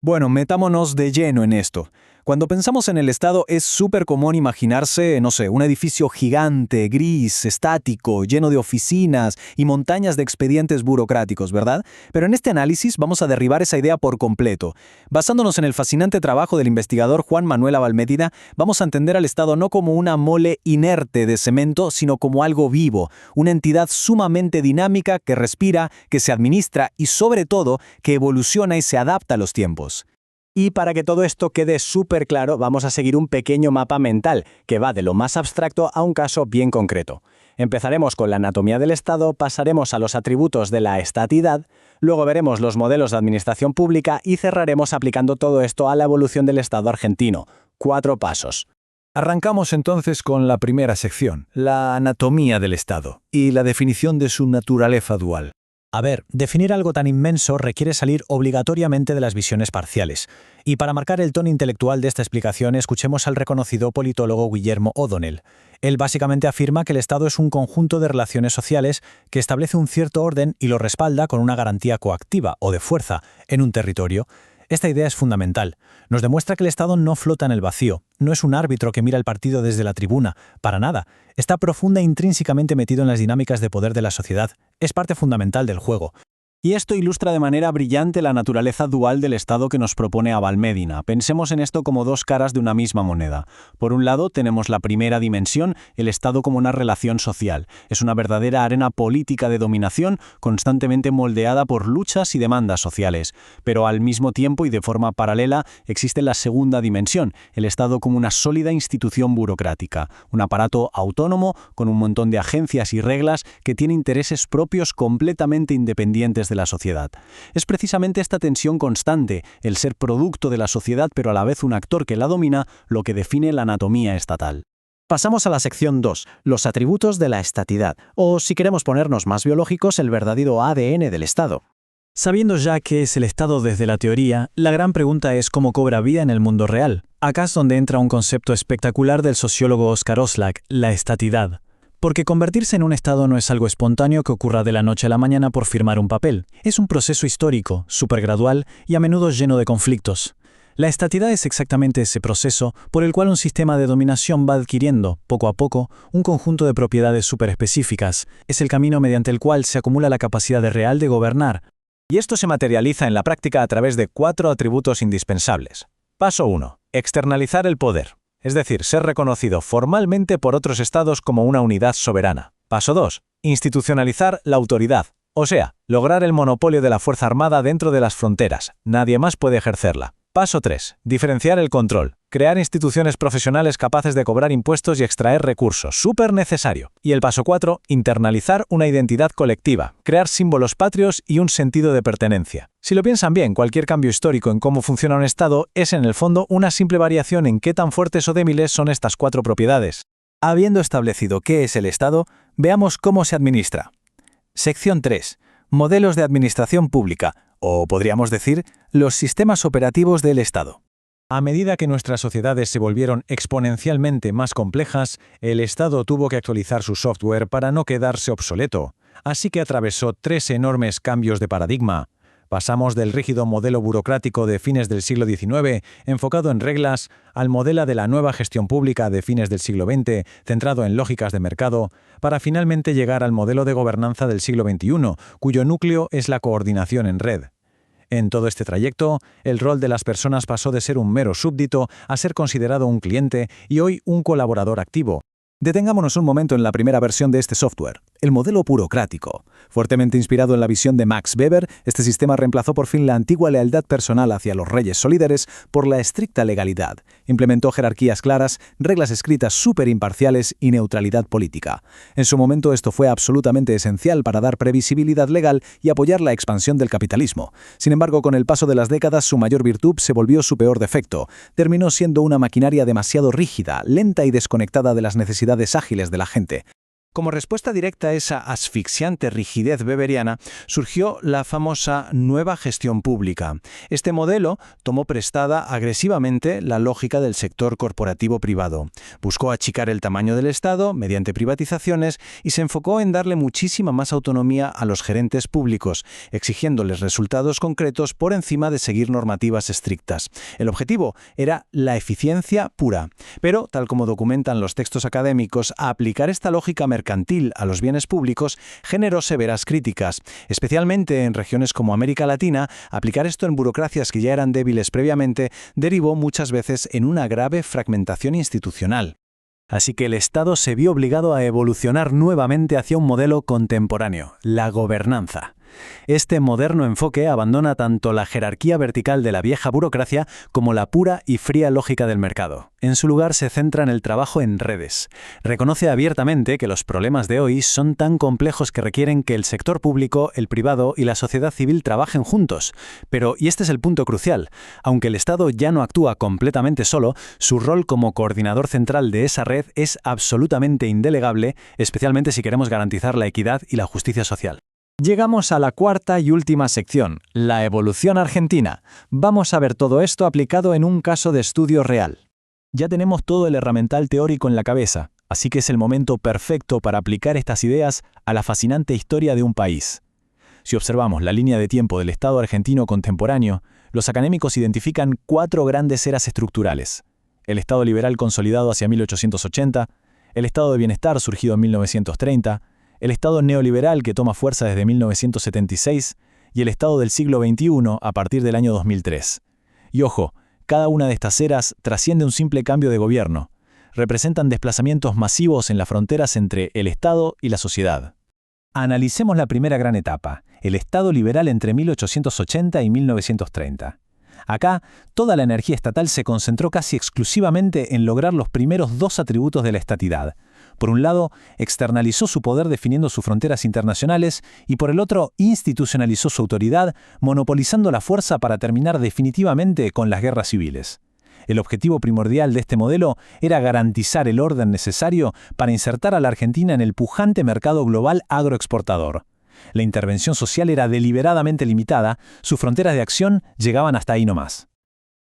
Bueno, metámonos de lleno en esto. Cuando pensamos en el Estado es súper común imaginarse, no sé, un edificio gigante, gris, estático, lleno de oficinas y montañas de expedientes burocráticos, ¿verdad? Pero en este análisis vamos a derribar esa idea por completo. Basándonos en el fascinante trabajo del investigador Juan Manuel Abalmédida, vamos a entender al Estado no como una mole inerte de cemento, sino como algo vivo, una entidad sumamente dinámica que respira, que se administra y sobre todo que evoluciona y se adapta a los tiempos. Y para que todo esto quede súper claro, vamos a seguir un pequeño mapa mental que va de lo más abstracto a un caso bien concreto. Empezaremos con la anatomía del Estado, pasaremos a los atributos de la estatidad, luego veremos los modelos de administración pública y cerraremos aplicando todo esto a la evolución del Estado argentino. 4 pasos. Arrancamos entonces con la primera sección, la anatomía del Estado y la definición de su naturaleza dual. A ver, definir algo tan inmenso requiere salir obligatoriamente de las visiones parciales. Y para marcar el tono intelectual de esta explicación, escuchemos al reconocido politólogo Guillermo O'Donnell. Él básicamente afirma que el Estado es un conjunto de relaciones sociales que establece un cierto orden y lo respalda con una garantía coactiva o de fuerza en un territorio. Esta idea es fundamental. Nos demuestra que el Estado no flota en el vacío, no es un árbitro que mira el partido desde la tribuna, para nada. Está profunda e intrínsecamente metido en las dinámicas de poder de la sociedad, es parte fundamental del juego. Y esto ilustra de manera brillante la naturaleza dual del Estado que nos propone Abalmédida. Pensemos en esto como dos caras de una misma moneda. Por un lado, tenemos la primera dimensión, el Estado como una relación social. Es una verdadera arena política de dominación, constantemente moldeada por luchas y demandas sociales. Pero al mismo tiempo y de forma paralela, existe la segunda dimensión, el Estado como una sólida institución burocrática. Un aparato autónomo, con un montón de agencias y reglas que tiene intereses propios completamente independientes de la sociedad. Es precisamente esta tensión constante, el ser producto de la sociedad pero a la vez un actor que la domina, lo que define la anatomía estatal. Pasamos a la sección 2, los atributos de la estatidad, o si queremos ponernos más biológicos, el verdadero ADN del Estado. Sabiendo ya qué es el Estado desde la teoría, la gran pregunta es cómo cobra vida en el mundo real. Acá es donde entra un concepto espectacular del sociólogo Oscar Oslak, la estatidad. Porque convertirse en un Estado no es algo espontáneo que ocurra de la noche a la mañana por firmar un papel. Es un proceso histórico, supergradual y a menudo lleno de conflictos. La estatidad es exactamente ese proceso por el cual un sistema de dominación va adquiriendo, poco a poco, un conjunto de propiedades superespecíficas. Es el camino mediante el cual se acumula la capacidad real de gobernar. Y esto se materializa en la práctica a través de 4 atributos indispensables. Paso 1. Externalizar el poder. Es decir, ser reconocido formalmente por otros estados como una unidad soberana. Paso 2. Institucionalizar la autoridad, o sea, lograr el monopolio de la Fuerza Armada dentro de las fronteras. Nadie más puede ejercerla. Paso 3. Diferenciar el control. Crear instituciones profesionales capaces de cobrar impuestos y extraer recursos. Súper necesario. Y el paso 4. Internalizar una identidad colectiva. Crear símbolos patrios y un sentido de pertenencia. Si lo piensan bien, cualquier cambio histórico en cómo funciona un Estado es en el fondo una simple variación en qué tan fuertes o débiles son estas 4 propiedades. Habiendo establecido qué es el Estado, veamos cómo se administra. Sección 3. Modelos de administración pública, o podríamos decir, los sistemas operativos del Estado. A medida que nuestras sociedades se volvieron exponencialmente más complejas, el Estado tuvo que actualizar su software para no quedarse obsoleto, así que atravesó 3 enormes cambios de paradigma. Pasamos del rígido modelo burocrático de fines del siglo XIX, enfocado en reglas, al modelo de la nueva gestión pública de fines del siglo XX, centrado en lógicas de mercado, para finalmente llegar al modelo de gobernanza del siglo XXI, cuyo núcleo es la coordinación en red. En todo este trayecto, el rol de las personas pasó de ser un mero súbdito a ser considerado un cliente y hoy un colaborador activo. Detengámonos un momento en la primera versión de este software, el modelo burocrático. Fuertemente inspirado en la visión de Max Weber, este sistema reemplazó por fin la antigua lealtad personal hacia los reyes solíderes por la estricta legalidad. Implementó jerarquías claras, reglas escritas súper imparciales y neutralidad política. En su momento esto fue absolutamente esencial para dar previsibilidad legal y apoyar la expansión del capitalismo. Sin embargo, con el paso de las décadas, su mayor virtud se volvió su peor defecto. Terminó siendo una maquinaria demasiado rígida, lenta y desconectada de las necesidades ágiles de la gente. Como respuesta directa a esa asfixiante rigidez weberiana, surgió la famosa nueva gestión pública. Este modelo tomó prestada agresivamente la lógica del sector corporativo privado. Buscó achicar el tamaño del Estado mediante privatizaciones y se enfocó en darle muchísima más autonomía a los gerentes públicos, exigiéndoles resultados concretos por encima de seguir normativas estrictas. El objetivo era la eficiencia pura. Pero, tal como documentan los textos académicos, aplicar esta lógica mercantil a los bienes públicos generó severas críticas. Especialmente en regiones como América Latina, aplicar esto en burocracias que ya eran débiles previamente derivó muchas veces en una grave fragmentación institucional. Así que el Estado se vio obligado a evolucionar nuevamente hacia un modelo contemporáneo, la gobernanza. Este moderno enfoque abandona tanto la jerarquía vertical de la vieja burocracia como la pura y fría lógica del mercado. En su lugar se centra en el trabajo en redes. Reconoce abiertamente que los problemas de hoy son tan complejos que requieren que el sector público, el privado y la sociedad civil trabajen juntos. Pero, y este es el punto crucial, aunque el Estado ya no actúa completamente solo, su rol como coordinador central de esa red es absolutamente indelegable, especialmente si queremos garantizar la equidad y la justicia social. Llegamos a la cuarta y última sección, la evolución argentina. Vamos a ver todo esto aplicado en un caso de estudio real. Ya tenemos todo el herramental teórico en la cabeza, así que es el momento perfecto para aplicar estas ideas a la fascinante historia de un país. Si observamos la línea de tiempo del Estado argentino contemporáneo, los académicos identifican 4 grandes eras estructurales. El Estado liberal consolidado hacia 1880, el Estado de bienestar surgido en 1930, el Estado neoliberal que toma fuerza desde 1976 y el Estado del siglo XXI a partir del año 2003. Y ojo, cada una de estas eras trasciende un simple cambio de gobierno. Representan desplazamientos masivos en las fronteras entre el Estado y la sociedad. Analicemos la primera gran etapa, el Estado liberal entre 1880 y 1930. Acá, toda la energía estatal se concentró casi exclusivamente en lograr los primeros 2 atributos de la estatidad. Por un lado, externalizó su poder definiendo sus fronteras internacionales y por el otro, institucionalizó su autoridad, monopolizando la fuerza para terminar definitivamente con las guerras civiles. El objetivo primordial de este modelo era garantizar el orden necesario para insertar a la Argentina en el pujante mercado global agroexportador. La intervención social era deliberadamente limitada, sus fronteras de acción llegaban hasta ahí nomás.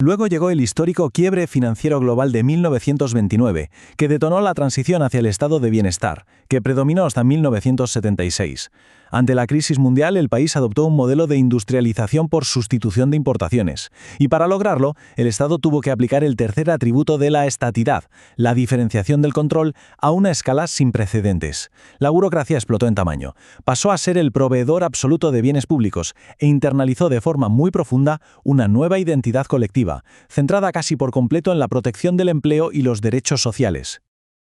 Luego llegó el histórico quiebre financiero global de 1929, que detonó la transición hacia el estado de bienestar, que predominó hasta 1976. Ante la crisis mundial, el país adoptó un modelo de industrialización por sustitución de importaciones. Y para lograrlo, el Estado tuvo que aplicar el tercer atributo de la estatidad, la diferenciación del control, a una escala sin precedentes. La burocracia explotó en tamaño, pasó a ser el proveedor absoluto de bienes públicos e internalizó de forma muy profunda una nueva identidad colectiva, centrada casi por completo en la protección del empleo y los derechos sociales.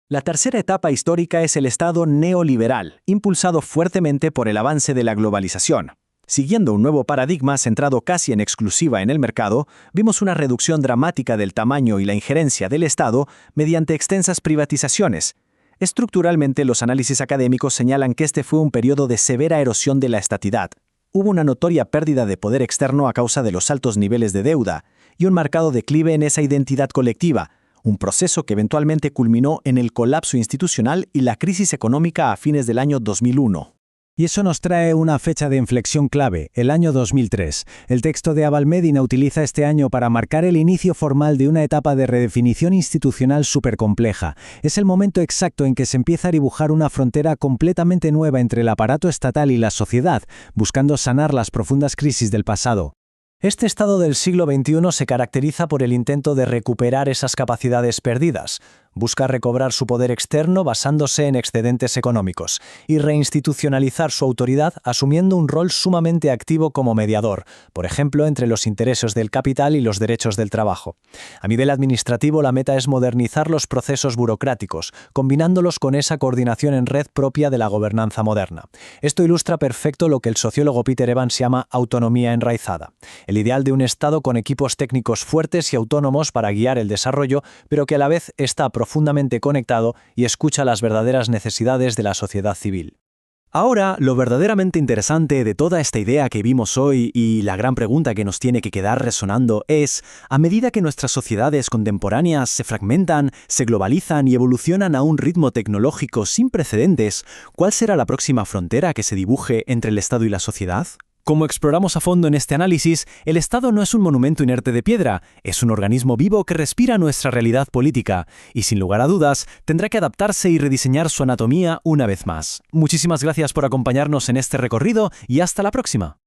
La tercera etapa histórica es el Estado neoliberal, impulsado fuertemente por el avance de la globalización. Siguiendo un nuevo paradigma centrado casi en exclusiva en el mercado, vimos una reducción dramática del tamaño y la injerencia del Estado mediante extensas privatizaciones. Estructuralmente, los análisis académicos señalan que este fue un periodo de severa erosión de la estatidad. Hubo una notoria pérdida de poder externo a causa de los altos niveles de deuda y un marcado declive en esa identidad colectiva, un proceso que eventualmente culminó en el colapso institucional y la crisis económica a fines del año 2001. Y eso nos trae una fecha de inflexión clave, el año 2003. El texto de Abalmédina utiliza este año para marcar el inicio formal de una etapa de redefinición institucional supercompleja. Es el momento exacto en que se empieza a dibujar una frontera completamente nueva entre el aparato estatal y la sociedad, buscando sanar las profundas crisis del pasado. Este estado del siglo XXI se caracteriza por el intento de recuperar esas capacidades perdidas. Busca recobrar su poder externo basándose en excedentes económicos y reinstitucionalizar su autoridad asumiendo un rol sumamente activo como mediador, por ejemplo, entre los intereses del capital y los derechos del trabajo. A nivel administrativo, la meta es modernizar los procesos burocráticos, combinándolos con esa coordinación en red propia de la gobernanza moderna. Esto ilustra perfecto lo que el sociólogo Peter Evans llama autonomía enraizada, el ideal de un Estado con equipos técnicos fuertes y autónomos para guiar el desarrollo, pero que a la vez está profundamente conectado y escucha las verdaderas necesidades de la sociedad civil. Ahora, lo verdaderamente interesante de toda esta idea que vimos hoy y la gran pregunta que nos tiene que quedar resonando es, a medida que nuestras sociedades contemporáneas se fragmentan, se globalizan y evolucionan a un ritmo tecnológico sin precedentes, ¿cuál será la próxima frontera que se dibuje entre el Estado y la sociedad? Como exploramos a fondo en este análisis, el Estado no es un monumento inerte de piedra, es un organismo vivo que respira nuestra realidad política, y sin lugar a dudas, tendrá que adaptarse y rediseñar su anatomía una vez más. Muchísimas gracias por acompañarnos en este recorrido y hasta la próxima.